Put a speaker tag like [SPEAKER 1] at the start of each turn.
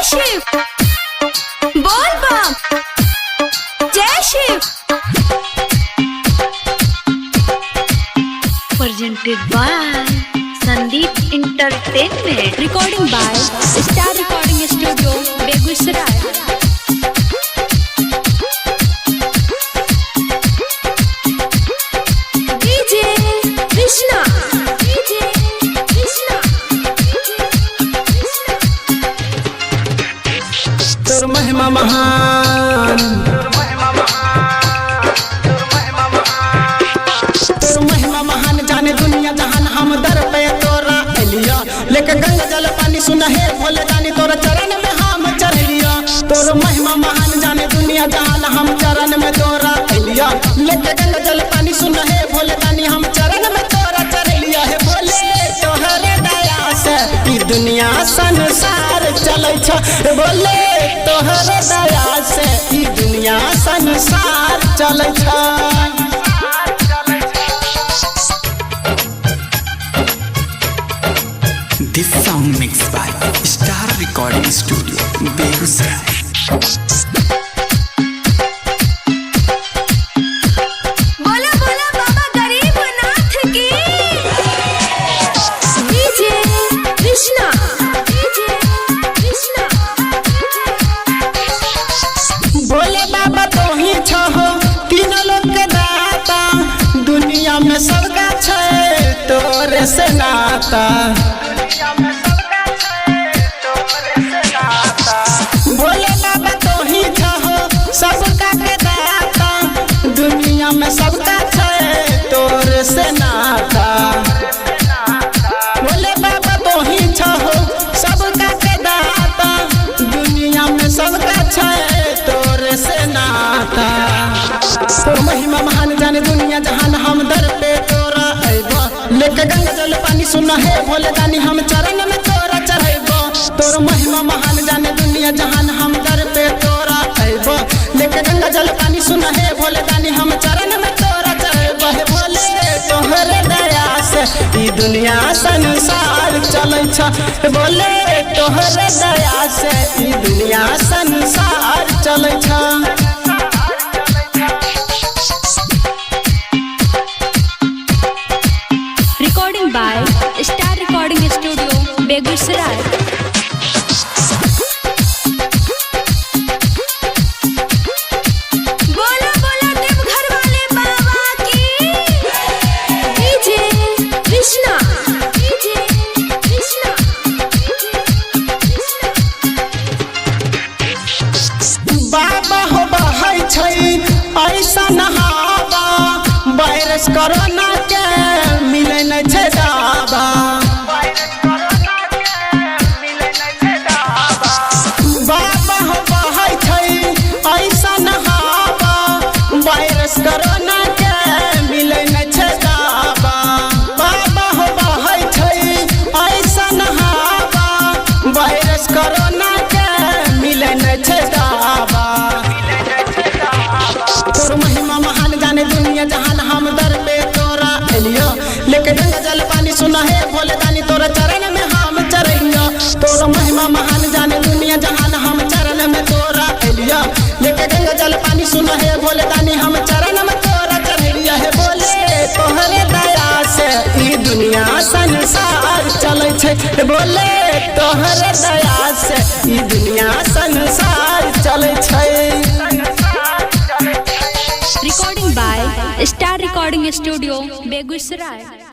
[SPEAKER 1] शिव बोल बम जय Shiv. Presented by Sandeep Entertainment. Recording by Star Recording Studio, Begusaray. DJ Krishna.
[SPEAKER 2] तोर महिमा महान, तोर महिमा महान जाने दुनिया जहान। हम दर पे तोरा एलिया लेके गंगा जल पानी सुना है भोले दानी तोरा चरण में हम चल लिया। तोर महिमा महान जाने दुनिया जहान। हम चरण में तोरा एलिया लेके गंगा जल पानी सुना है भोले दानी। हम चरण में तोरा चल लिया है भोले तोहरे दया से ई दुनिया संसार चलै छ। बोले तोहरे दया से ई दुनिया संसार चलै छ।
[SPEAKER 3] This song mixed by Star Recording Studio, Begusaray.
[SPEAKER 1] बोला बोला बाबा गरीबनाथ की। DJ Krishna.
[SPEAKER 2] बोले बाबा तो ही छहो तीन लोग के दाता। दुनिया में सबका छै तोरे से नाता। बोले बाबा तो ही छहो सबका के दाता। दुनिया में सबका छै तोरे से नाता। बोले बाबा तो ही छहो सबका के दाता। दुनिया में सबका छै तोरे से नाता। तोर महिमा महान जाने दुनिया जहान। हम दर पे तोरा अइबो लेके गंगा जल पानी सुना है भोले दानी। हम चरण में तोरा चढ़ैबो। तोर महिमा महान जाने दुनिया जहान। हम दर पे तोरा अइबो लेके गंगा जल पानी सुना है भोले दानी। हम चरण में तोरा चढ़ैबो हे भोले तोहरे दया से ई दुनिया संसार चलै छ। बोले तोहरे दया से ई दुनिया संसार चलै छ।
[SPEAKER 1] Recording by Star Recording Studio, Begusaray. बोला बोला देवघर वाले बाबा की। DJ Krishna.
[SPEAKER 2] बाबा हो बहै छै ऐसा नहावा। वायरस कोरोना के मिलै नै छै दावा। बाबा हो बहै छै ऐसा नहावा। वायरस कोरोना के मिलै नै छै दावा। बाबा हो बहै छै ऐसा नहावा। वायरस कोरोना के मिलै नै छै दावा। तोर महिमा महान जाने दुनिया जहान। हम दर पे तोरा एलियो लेके गंगा जल पानी सुना है भोले दानी। तोरा चरण में हम चढ़ैया। तोर महिमा महान जाने दुनिया जहान। हम चरण में तोरा एलियो लेके गंगा जल पानी सुना है भोले दानी। हम चरण में तोरा चढ़ैया है भोले तोहरे दया से ई दुनिया संसार चलै छै। बोले तोहरे दया से ई दुनिया संसार चलै छै।
[SPEAKER 1] Recording by Star Recording Studio, Begusaray.